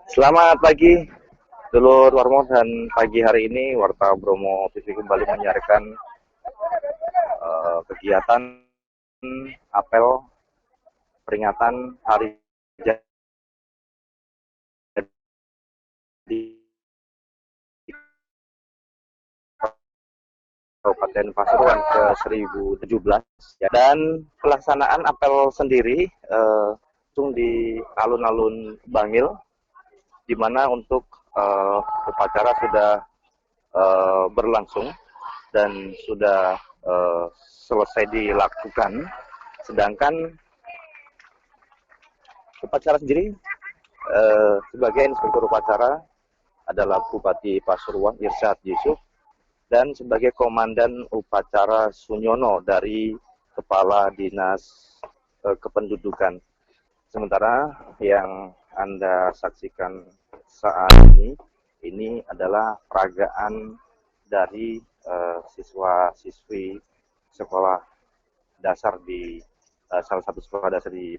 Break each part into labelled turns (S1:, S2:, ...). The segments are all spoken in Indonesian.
S1: Selamat pagi, dulur Warmo, dan pagi hari ini Warta Bromo TV kembali menyiarkan kegiatan apel peringatan Hari Jadi Kabupaten Pasuruan ke-1017 ya. Dan pelaksanaan apel sendiri di alun-alun Bangil, di mana untuk upacara sudah berlangsung dan sudah selesai dilakukan. Sedangkan upacara sendiri sebagai inspektur upacara adalah Bupati Pasuruan Irsyad Yusuf, dan sebagai komandan upacara Sunyono dari Kepala Dinas Kependudukan. Sementara yang Anda saksikan saat ini adalah peragaan dari siswa-siswi sekolah dasar di salah satu sekolah dasar di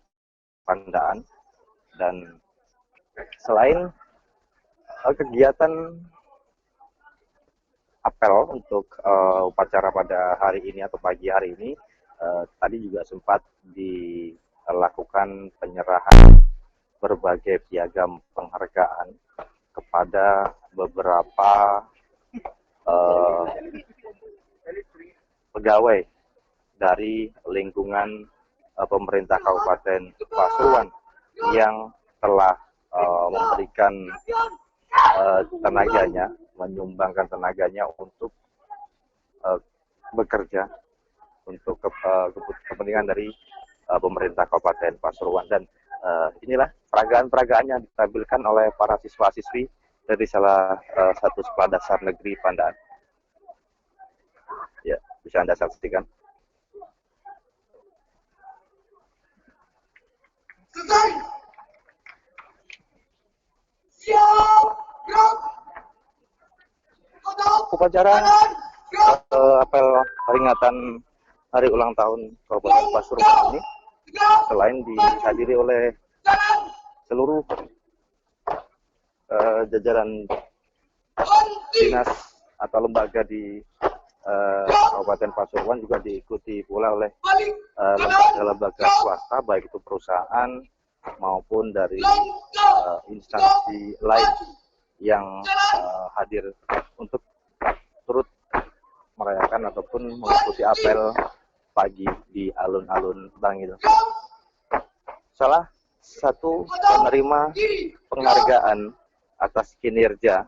S1: Pandaan. Dan selain kegiatan apel untuk upacara pada hari ini atau pagi hari ini, tadi juga sempat dilakukan penyerahan berbagai piagam penghargaan kepada beberapa pegawai dari lingkungan pemerintah Kabupaten Pasuruan yang telah memberikan tenaganya, menyumbangkan tenaganya untuk bekerja untuk kepentingan dari pemerintah Kabupaten Pasuruan. Dan inilah peragaan-peragaan yang ditampilkan oleh para siswa-siswi dari salah satu sekolah dasar negeri Pandaan. Ya, bisa Anda saksikan. Upacara apel peringatan hari ulang tahun Kabupaten Pasuruan ini selain dihadiri oleh seluruh jajaran dinas atau lembaga di Kabupaten Pasuruan, juga diikuti pula oleh lembaga-lembaga swasta, baik itu perusahaan maupun dari instansi lain yang hadir untuk turut merayakan ataupun mengikuti apel pagi di alun-alun Bangil. Salah satu penerima penghargaan atas kinerja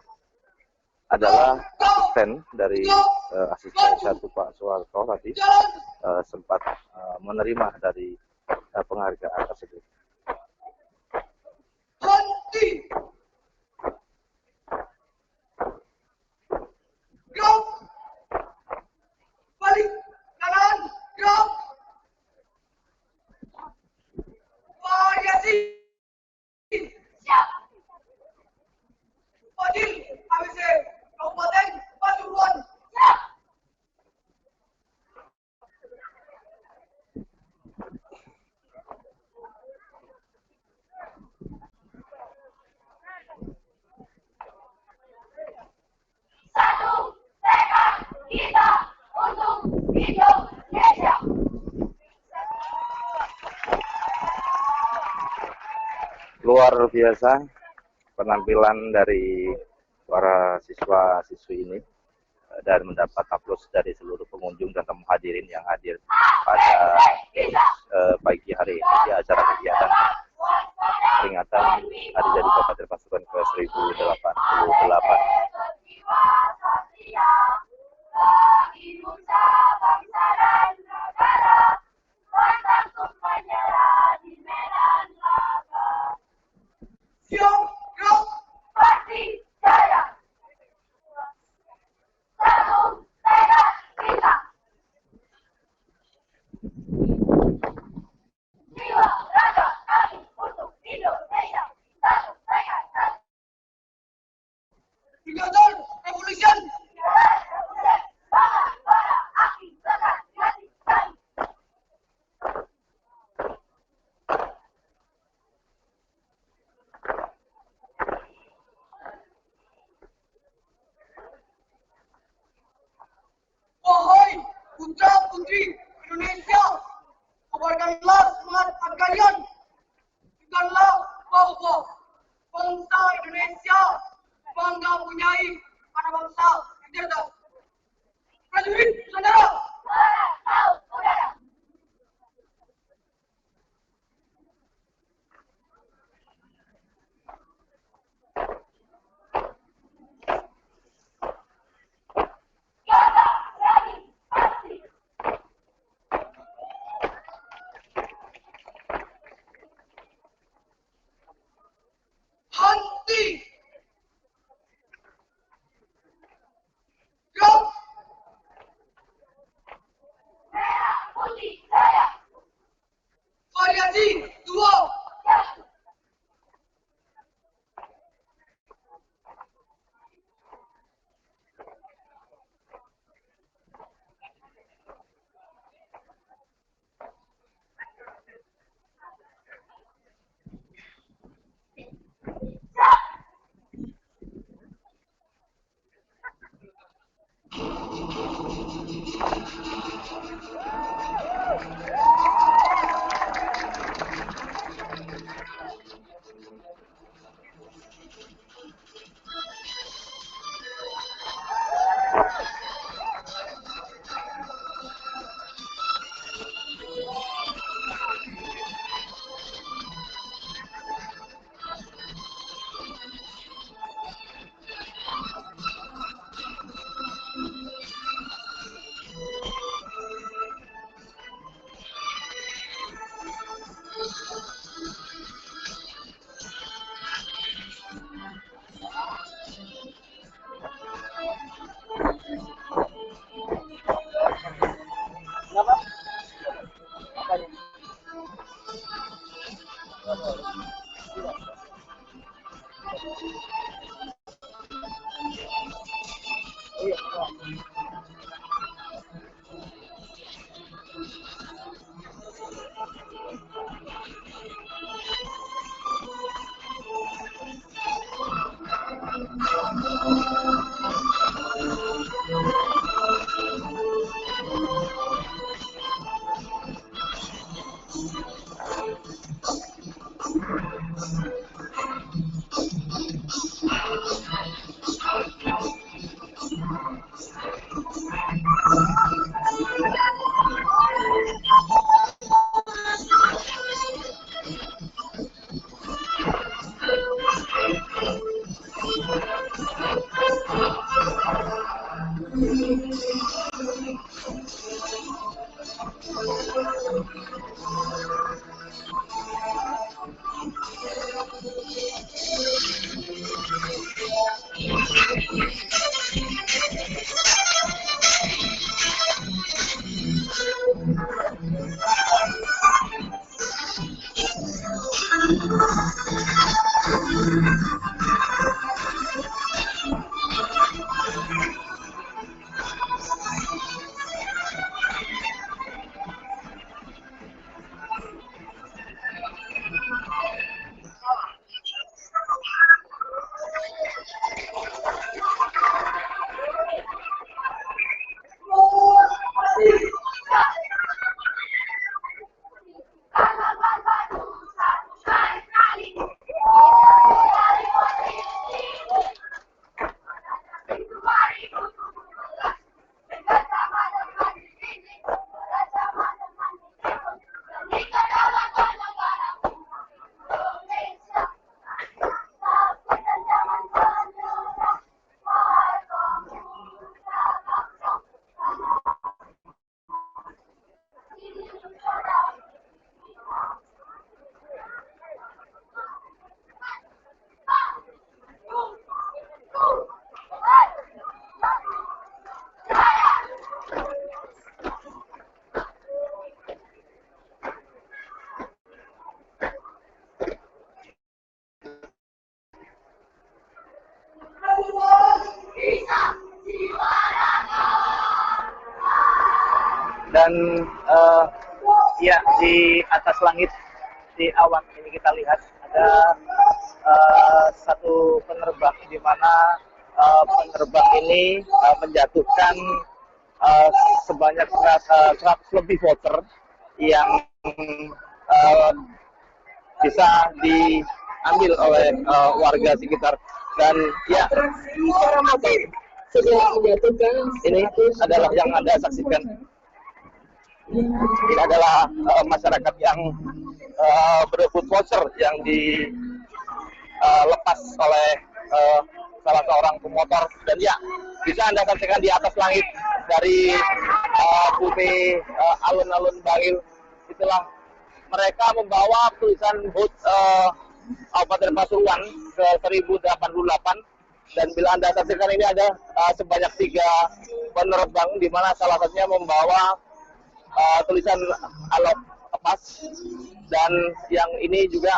S1: adalah asisten dari asisten satu Pak Soeharto tadi, sempat menerima dari penghargaan tersebut. Luar biasa penampilan dari para siswa-siswi ini, dan mendapat aplaus dari seluruh pengunjung dan tamu hadirin yang hadir pada pagi hari ini di acara kegiatan peringatan Hari Jadi Kabupaten Pasuruan ke-1088.
S2: negeri Indonesia. Kobarkanlah semangat kalian. Berikanlah bahwa bangsa Indonesia bangga punyai anak bangsa Tirta. Prajurit saudara. Henti. Gerak. Merah putih jaya. Variasi 2.
S1: Dan ya, di atas langit, di awan ini kita lihat ada satu penerbang, di mana penerbang ini menjatuhkan uh, sebanyak 100 lebih voter yang uh, bisa diambil oleh warga sekitar. Dan ya, ini adalah yang Anda saksikan. Ini adalah masyarakat yang berebut voucher yang dilepas oleh salah seorang pemotor. Dan ya, bisa Anda saksikan di atas langit dari bumi alun-alun Bangil, itulah mereka membawa tulisan HUT Kabupaten Pasuruan ke 1088. Dan bila Anda saksikan, ini ada sebanyak 3 penerbang, di mana salah satunya membawa tulisan Alok Pas, dan yang ini juga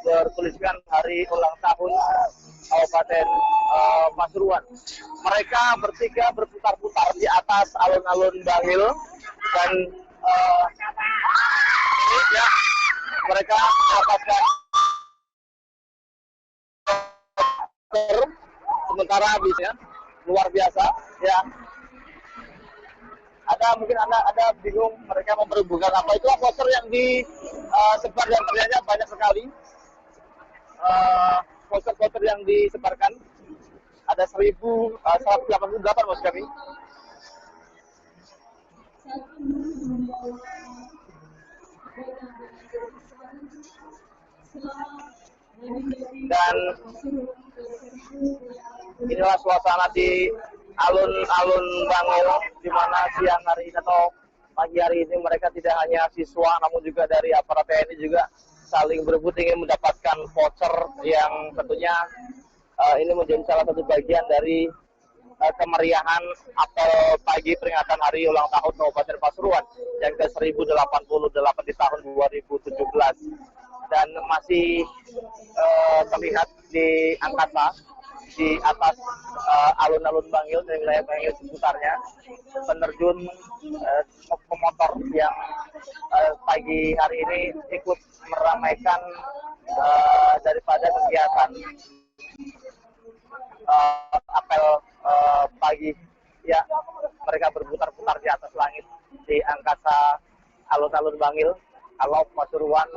S1: bertuliskan hari ulang tahun Kabupaten Pasuruan. Mereka bertiga berputar-putar di atas alun-alun Bangil, dan ya, mereka mendapatkan sementara habisnya luar biasa ya. Mungkin Anda bingung mereka memperebutkan apa. Itulah poster yang disebar, dan ternyata banyak sekali poster-poster yang disebarkan. Ada 1.188 maksud kami. Dan inilah suasana di alun-alun Bangil, di mana siang hari ini atau pagi hari ini mereka tidak hanya siswa, namun juga dari aparat TNI juga saling berebut ingin mendapatkan voucher yang tentunya ini menjadi salah satu bagian dari kemeriahan apel pagi peringatan hari ulang tahun Kabupaten Pasuruan yang ke-1088 di tahun 2017. Dan masih terlihat di angkasa di atas alun-alun Bangil dan wilayah Bangil seputarnya penerjun pemotor yang pagi hari ini ikut meramaikan daripada kegiatan apel pagi ya. Mereka berputar-putar di atas langit di angkasa alun-alun Bangil, Alok Pasuruan,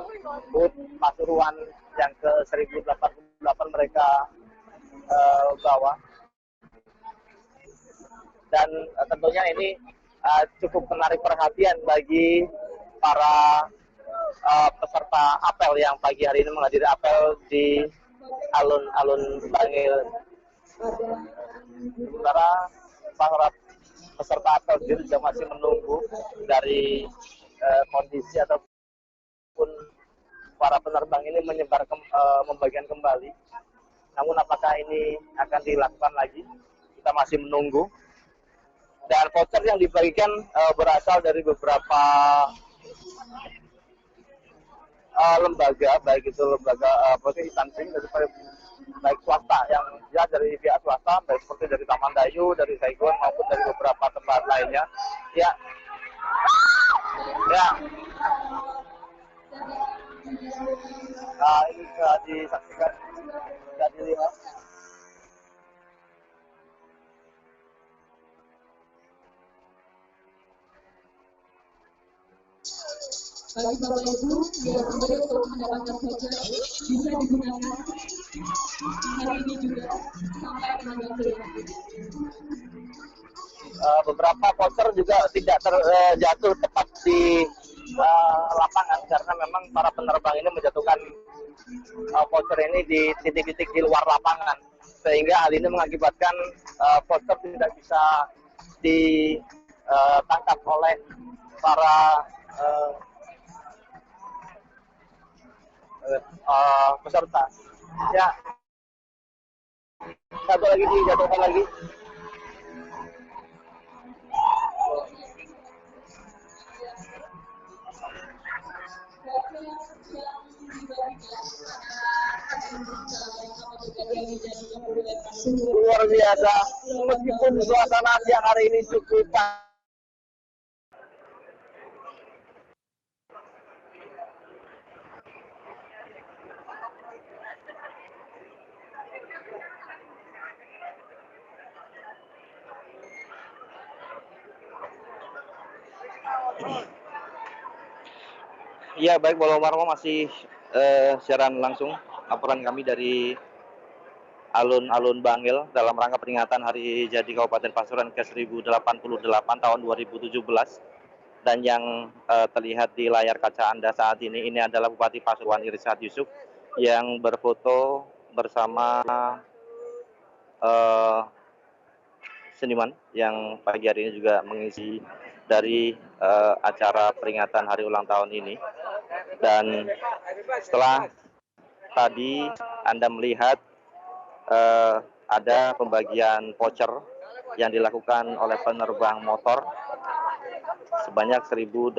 S1: HUT Pasuruan yang ke-1088 mereka bawa. Dan tentunya ini cukup menarik perhatian bagi para peserta apel yang pagi hari ini menghadiri apel di alun-alun Bangil. Sementara para peserta apel juga masih menunggu dari kondisi ataupun para penerbang ini membagikan kembali. Namun apakah ini akan dilakukan lagi, kita masih menunggu. Dan voucher yang dibagikan berasal dari beberapa lembaga, baik itu lembaga instansi baik swasta, yang jelas dari pihak swasta, baik seperti dari Taman Dayu, dari Saigon, maupun dari beberapa tempat lainnya. Ya, nah, ini sudah disaksikan, sudah dilihat.
S3: Bagi Bapak Ibu yang kemudian untuk mendapatkan voucher bisa digunakan hari ini juga sampai tanggal 9.
S1: Beberapa voucher juga tidak terjatuh tepat di lapangan, karena memang para penerbang ini menjatuhkan voucher ini di titik-titik di luar lapangan, sehingga hal ini mengakibatkan voucher tidak bisa ditangkap oleh para peserta. Ya, satu lagi dijatuhkan lagi. Luar biasa, meskipun suasana siang hari ini cukup Ya, baik, Bolo Warmo masih siaran langsung laporan kami dari alun-alun Bangil dalam rangka peringatan Hari Jadi Kabupaten Pasuruan ke-1088 tahun 2017. Dan yang terlihat di layar kaca Anda saat ini adalah Bupati Pasuruan Irsyad Yusuf yang berfoto bersama eh, seniman yang pagi hari ini juga mengisi dari acara peringatan hari ulang tahun ini. Dan setelah tadi Anda melihat ada pembagian voucher yang dilakukan oleh penerbang motor sebanyak 1088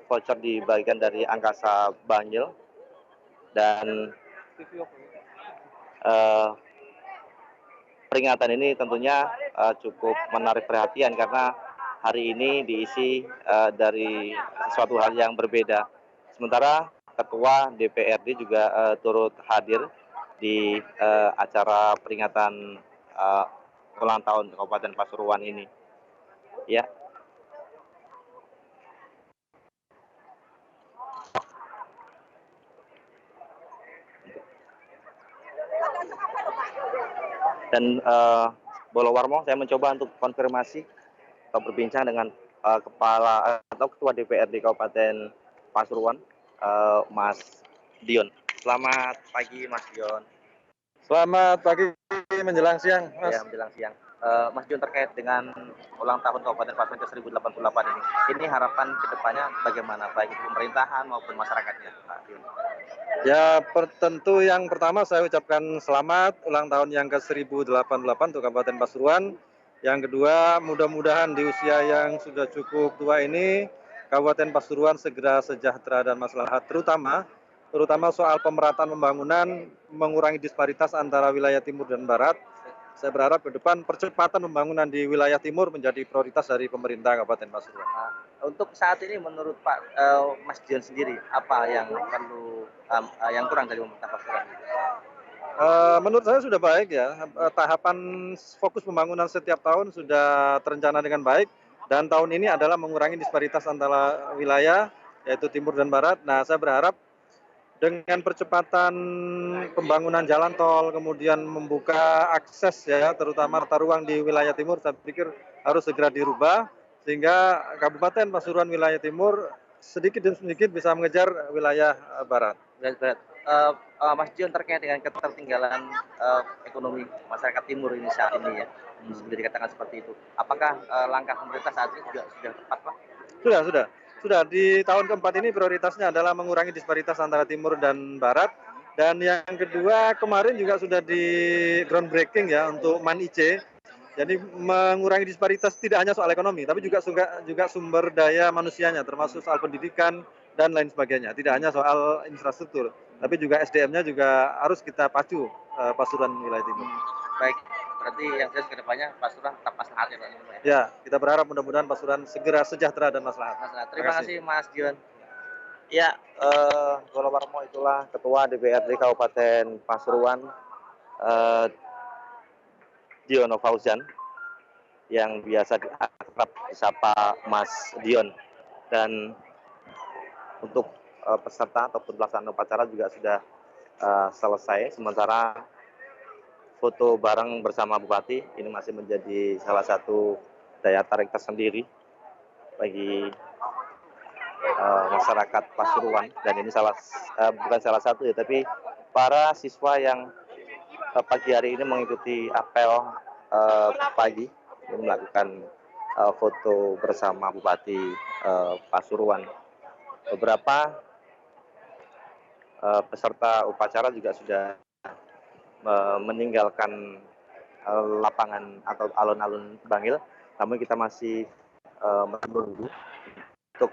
S1: voucher dibagikan dari Angkasa Bangil. Dan peringatan ini tentunya cukup menarik perhatian karena hari ini diisi dari sesuatu hal yang berbeda. Sementara Ketua DPRD juga turut hadir di acara peringatan ulang tahun Kabupaten Pasuruan ini. Ya. Dan Bolo Warmo, saya mencoba untuk konfirmasi atau berbincang dengan kepala atau ketua DPRD Kabupaten Pasuruan, Mas Dion. Selamat pagi, Mas Dion.
S4: Selamat pagi menjelang siang, Mas.
S1: Ya, menjelang siang. Mas Dion, terkait dengan ulang tahun Kabupaten Pasuruan ke-1088 ini harapan kedepannya bagaimana, baik itu pemerintahan maupun masyarakatnya, Pak Dion?
S4: Ya, tentu yang pertama saya ucapkan selamat ulang tahun yang ke-1088 untuk Kabupaten Pasuruan. Yang kedua, mudah-mudahan di usia yang sudah cukup tua ini, Kabupaten Pasuruan segera sejahtera dan maslahat, terutama soal pemerataan pembangunan, mengurangi disparitas antara wilayah timur dan barat. Saya berharap ke depan percepatan pembangunan di wilayah timur menjadi prioritas dari pemerintah Kabupaten Pasuruan.
S1: Untuk saat ini menurut Pak Mas Dion sendiri, apa yang perlu yang kurang dari pemerintah Pasuruan?
S4: Menurut saya sudah baik ya. Tahapan fokus pembangunan setiap tahun sudah terencana dengan baik, dan tahun ini adalah mengurangi disparitas antara wilayah, yaitu timur dan barat. Nah, saya berharap dengan percepatan pembangunan jalan tol, kemudian membuka akses ya, terutama tata ruang di wilayah timur, saya pikir harus segera dirubah, sehingga Kabupaten Pasuruan wilayah timur sedikit demi sedikit bisa mengejar wilayah barat.
S1: Mas Dion, terkait dengan ketertinggalan ekonomi masyarakat timur ini saat ini ya, bisa dikatakan seperti itu. Apakah langkah pemerintah saat ini sudah tepat, Pak?
S4: Sudah. Di tahun keempat ini prioritasnya adalah mengurangi disparitas antara timur dan barat. Dan yang kedua, kemarin juga sudah di groundbreaking ya untuk MAN-IC. Jadi mengurangi disparitas tidak hanya soal ekonomi, tapi juga sumber daya manusianya, termasuk soal pendidikan dan lain sebagainya. Tidak hanya soal infrastruktur, tapi juga SDM-nya juga harus kita pacu Pasuruan wilayah timur.
S1: Baik, berarti yang jelas ke depannya Pasuruan tetap maslahat ya, Pak?
S4: Ya, kita berharap mudah-mudahan Pasuruan segera sejahtera dan maslahat.
S1: Terima kasih Mas Dion. Ya, Bolo Warmo, itulah Ketua DPRD Kabupaten Pasuruan, Diono Fauzan, yang biasa akrab disapa Mas Dion. Dan untuk peserta ataupun pelaksanaan upacara juga sudah selesai. Sementara foto bareng bersama Bupati ini masih menjadi salah satu daya tarik tersendiri bagi masyarakat Pasuruan. Dan ini bukan salah satu ya, tapi para siswa yang pagi hari ini mengikuti apel pagi melakukan foto bersama Bupati Pasuruan. Beberapa peserta upacara juga sudah meninggalkan lapangan atau alun-alun Bangil, namun kita masih menunggu untuk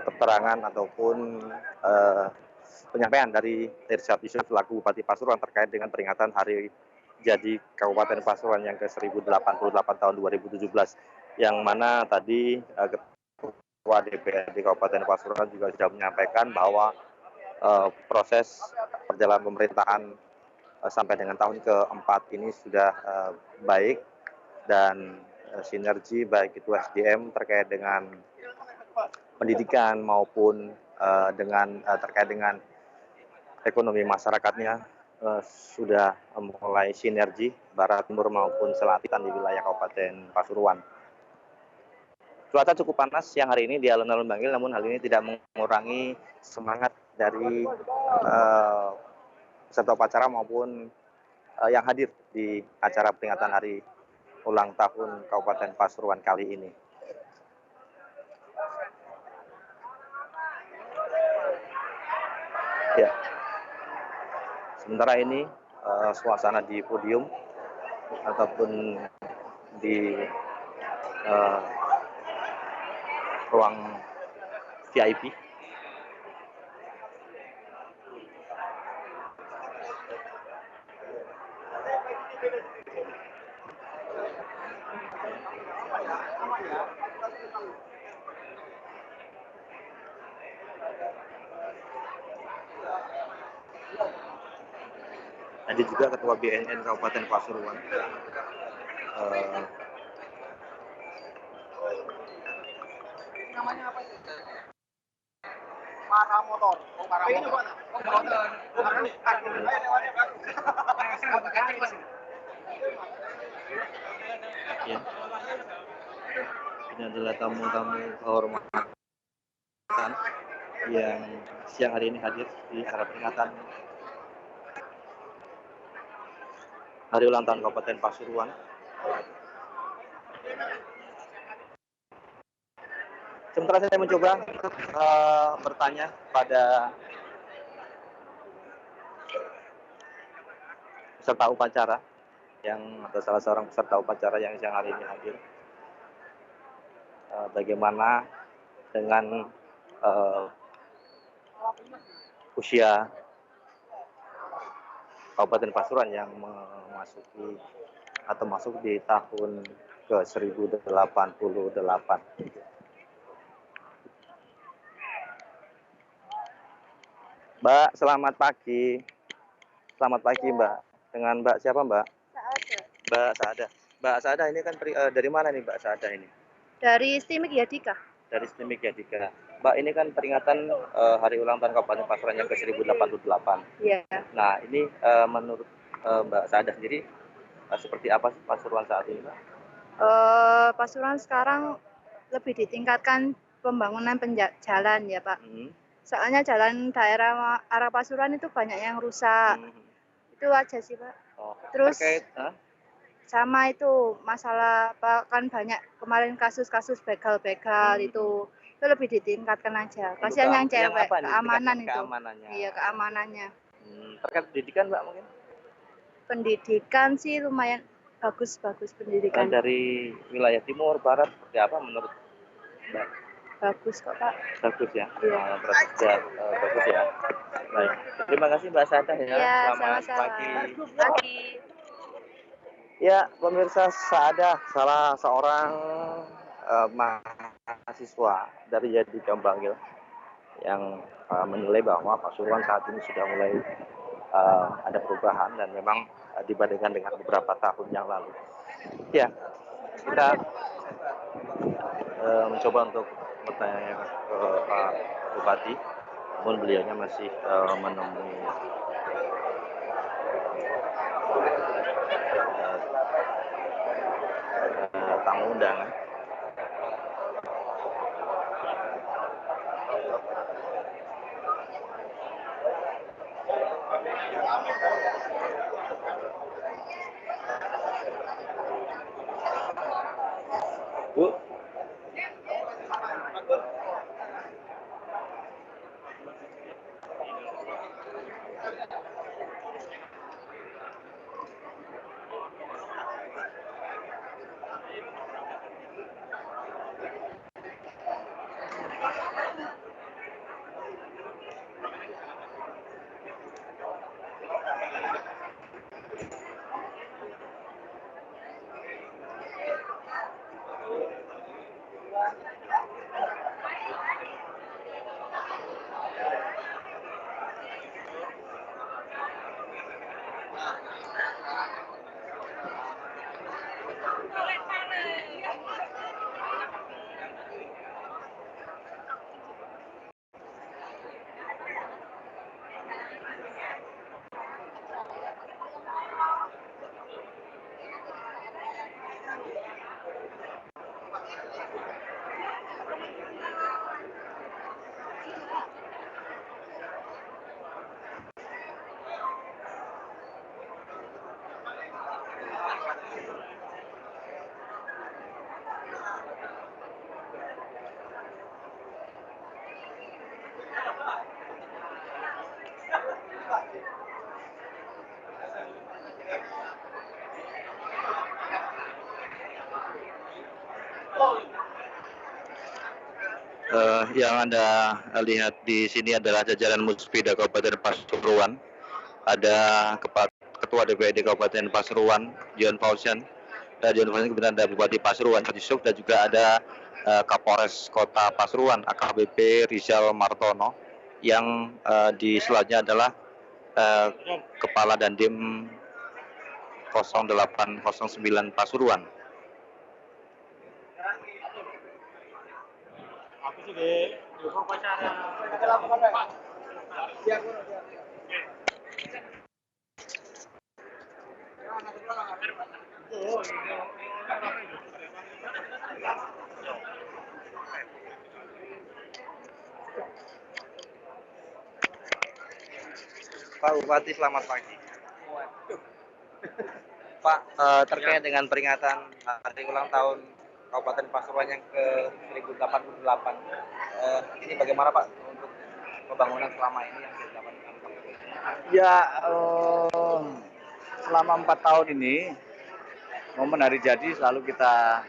S1: keterangan ataupun penyampaian dari Irsyad Yusuf selaku Bupati Pasuruan terkait dengan peringatan Hari Jadi Kabupaten Pasuruan yang ke-1088 tahun 2017, yang mana tadi Ketua DPRD Kabupaten Pasuruan juga sudah menyampaikan bahwa proses perjalanan pemerintahan sampai dengan tahun keempat ini sudah baik, dan sinergi baik itu SDM terkait dengan pendidikan maupun terkait dengan ekonomi masyarakatnya sudah mulai sinergi barat, timur maupun selatan di wilayah Kabupaten Pasuruan. Cuaca cukup panas siang hari ini di alun-alun Bangil, namun hal ini tidak mengurangi semangat dari peserta upacara maupun yang hadir di acara peringatan hari ulang tahun Kabupaten Pasuruan kali ini. Ya, sementara ini suasana di podium ataupun di ruang VIP ada juga Ketua BNN Kabupaten Pasuruan.
S2: Namanya apa itu? Marah motor. Oh, marah motor.
S1: Ya. Ini adalah tamu-tamu kehormatan yang siang hari ini hadir di acara peringatan hari ulang tahun Kabupaten Pasuruan. Sementara saya mencoba bertanya pada peserta upacara atau salah seorang peserta upacara yang siang hari ini hadir, bagaimana dengan usia Kabupaten Pasuruan yang memasuki atau masuk di tahun ke 1088. Mbak, selamat pagi. Selamat pagi, Mbak. Dengan Mbak siapa, Mbak?
S5: Saada.
S1: Mbak Saada. Mbak Saada ini kan dari mana nih Mbak Saada ini?
S5: Dari Stimik Yadika.
S1: Dari Stimik Yadika. Mbak, ini kan peringatan hari ulang tahun Kabupaten Pasuruan yang ke 1088.
S5: Iya.
S1: Nah, ini menurut Mbak Saada sendiri seperti apa Pasuruan saat ini, Mbak?
S5: Pasuruan sekarang lebih ditingkatkan pembangunan jalan ya, Pak. Soalnya jalan daerah arah Pasuruan itu banyak yang rusak. Itu aja sih, Pak.
S1: Oh,
S5: Terus
S1: terkait,
S5: sama itu masalah apa kan banyak kemarin kasus-kasus begal-begal itu lebih ditingkatkan aja. Kasihan yang cewek, keamanan itu.
S1: Keamanannya.
S5: Iya, keamanannya.
S1: Terkait pendidikan, Mbak, mungkin?
S5: Pendidikan sih lumayan bagus pendidikan.
S1: Dari wilayah timur, barat, seperti apa menurut Mbak?
S5: Bagus kok, Pak.
S1: Bagus ya?
S5: Iya.
S1: Bagus ya? Baik. Terima kasih Mbak Saada ya.
S5: Iya,
S1: Selamat
S5: sama-sama.
S1: pagi. Ya, pemirsa, Saada salah seorang mahasiswa dari Yadika Bangil yang menilai bahwa Pasuruan saat ini sudah mulai ada perubahan dan memang dibandingkan dengan beberapa tahun yang lalu. Ya, kita mencoba untuk bertanya ke Pak Bupati, namun beliaunya masih menemui tamu undangan. Bu, yang Anda lihat di sini adalah jajaran Musbida Kabupaten Pasuruan. Ada Ketua DPRD Kabupaten Pasuruan, John Fausian, kemudian ada Bupati Pasuruan, Yusuf, dan juga ada Kapolres Kota Pasuruan, AKBP Rizal Martono, yang di selanjutnya adalah Kepala Dandim 0809 Pasuruan. Pak Bupati, selamat pagi. Pak, terkait dengan peringatan hari ulang tahun Kabupaten Pasuruan yang ke-1088, ini bagaimana Pak untuk pembangunan selama ini yang dilakukan?
S6: Ya, selama 4 tahun ini, momen hari jadi selalu kita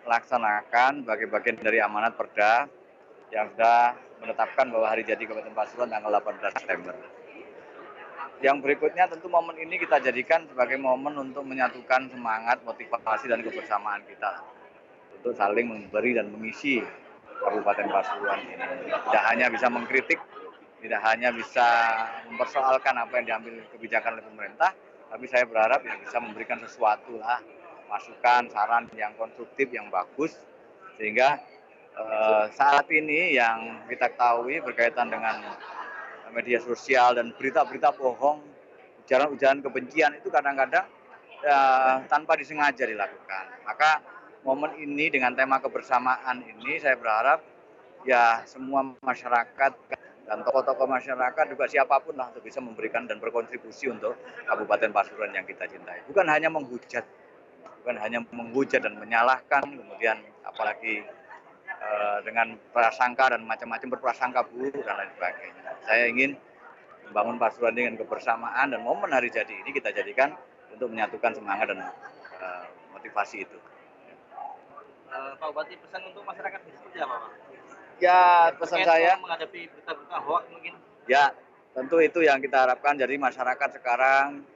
S6: laksanakan sebagai bagian dari amanat Perda yang sudah menetapkan bahwa hari jadi Kabupaten Pasuruan tanggal 18 September. Yang berikutnya tentu momen ini kita jadikan sebagai momen untuk menyatukan semangat, motivasi, dan kebersamaan kita untuk saling memberi dan mengisi Kabupaten Pasuruan ini. Tidak hanya bisa mengkritik, tidak hanya bisa mempersoalkan apa yang diambil kebijakan oleh pemerintah, tapi saya berharap yang bisa memberikan sesuatu lah, masukan, saran yang konstruktif, yang bagus, sehingga saat ini yang kita ketahui berkaitan dengan media sosial dan berita-berita bohong, ujaran-ujaran kebencian itu kadang-kadang tanpa disengaja dilakukan. Maka momen ini dengan tema kebersamaan ini saya berharap ya semua masyarakat dan tokoh-tokoh masyarakat juga siapapun lah untuk bisa memberikan dan berkontribusi untuk Kabupaten Pasuruan yang kita cintai. Bukan hanya menghujat dan menyalahkan, kemudian apalagi dengan prasangka dan macam-macam berprasangka buruk dan lain sebagainya. Saya ingin membangun Pasuruan dengan kebersamaan, dan momen hari jadi ini kita jadikan untuk menyatukan semangat dan motivasi itu.
S1: Pak Bupati, pesan untuk masyarakat seperti apa Pak?
S6: Ya, pesan saya
S1: menghadapi berita-berita hoax mungkin.
S6: Ya, tentu itu yang kita harapkan. Jadi masyarakat sekarang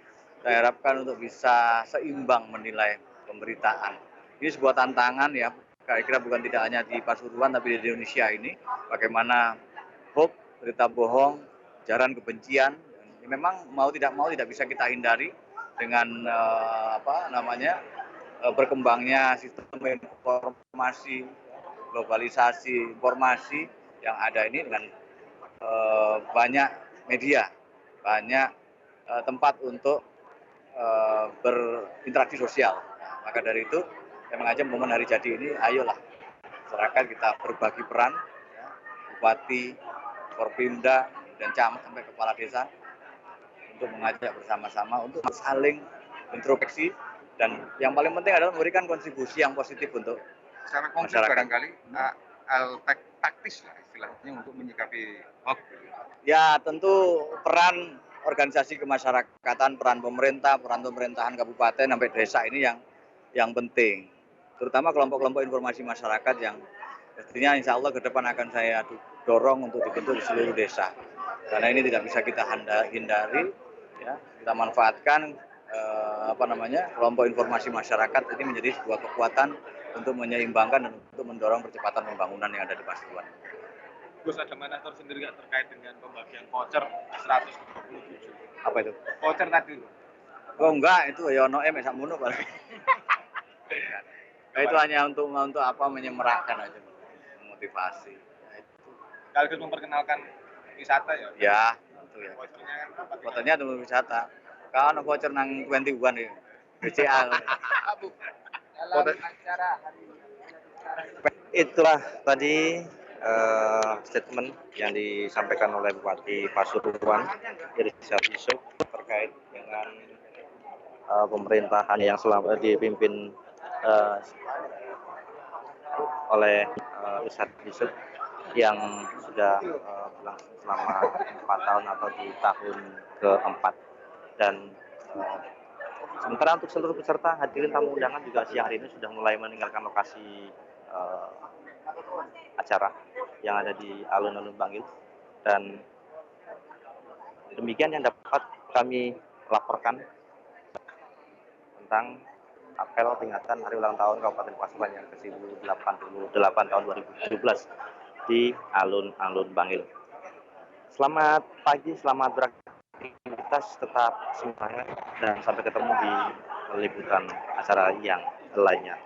S6: saya harapkan untuk bisa seimbang menilai pemberitaan. Ini sebuah tantangan ya, kira-kira bukan tidak hanya di Pasuruan tapi di Indonesia ini. Bagaimana hoax, berita bohong, ujaran kebencian, ini memang mau tidak bisa kita hindari dengan berkembangnya sistem informasi, globalisasi informasi yang ada ini dengan banyak media, banyak tempat untuk berinteraksi sosial. Maka dari itu, saya mengajak momen hari jadi ini, ayolah masyarakat kita berbagi peran, ya, Bupati, Forpimda, dan Camat sampai Kepala Desa, untuk mengajak bersama-sama untuk saling introspeksi, dan yang paling penting adalah memberikan kontribusi yang positif untuk
S2: Secara konkret barangkali taktis lah istilahnya untuk menyikapi hoax.
S6: Ya, tentu peran organisasi kemasyarakatan, peran pemerintahan kabupaten sampai desa ini yang penting. Terutama kelompok-kelompok informasi masyarakat yang pastinya insya Allah ke depan akan saya dorong untuk dibentuk di seluruh desa. Karena ini tidak bisa kita hindari, ya, kita manfaatkan kelompok informasi masyarakat ini menjadi sebuah kekuatan untuk menyeimbangkan dan untuk mendorong percepatan pembangunan yang ada di Pasuruan.
S2: Gus, ada mandator sendiri nggak terkait dengan pembagian voucher 127?
S6: Apa itu?
S2: Voucher tadi.
S6: Oh enggak, itu ya ono sak mono paling. Nah, itu hanya untuk apa, menyemerahkan aja, motivasi. Nah, itu.
S2: Sekaligus memperkenalkan wisata ya?
S6: Ya, tentu ya.
S2: Vouchernya kan apa?
S6: Fotonya untuk wisata. Kalau voucher nang 21 ya. BCA.
S2: Dalam acara hari
S1: Itulah tadi statement yang disampaikan oleh Bupati Pasuruan Irsal Yusuf terkait dengan pemerintahan yang selama dipimpin oleh Irsal Yusuf yang sudah berlangsung selama 4 tahun atau di tahun keempat. Dan sementara untuk seluruh peserta hadirin tamu undangan juga siang hari ini sudah mulai meninggalkan lokasi acara. yang ada di alun-alun Bangil. Dan demikian yang dapat kami laporkan tentang apel peringatan Hari Ulang Tahun Kabupaten Pasuruan yang ke-1088 tahun 2017 di alun-alun Bangil. Selamat pagi, selamat beraktivitas, tetap semangat, dan sampai ketemu di liputan acara yang lainnya.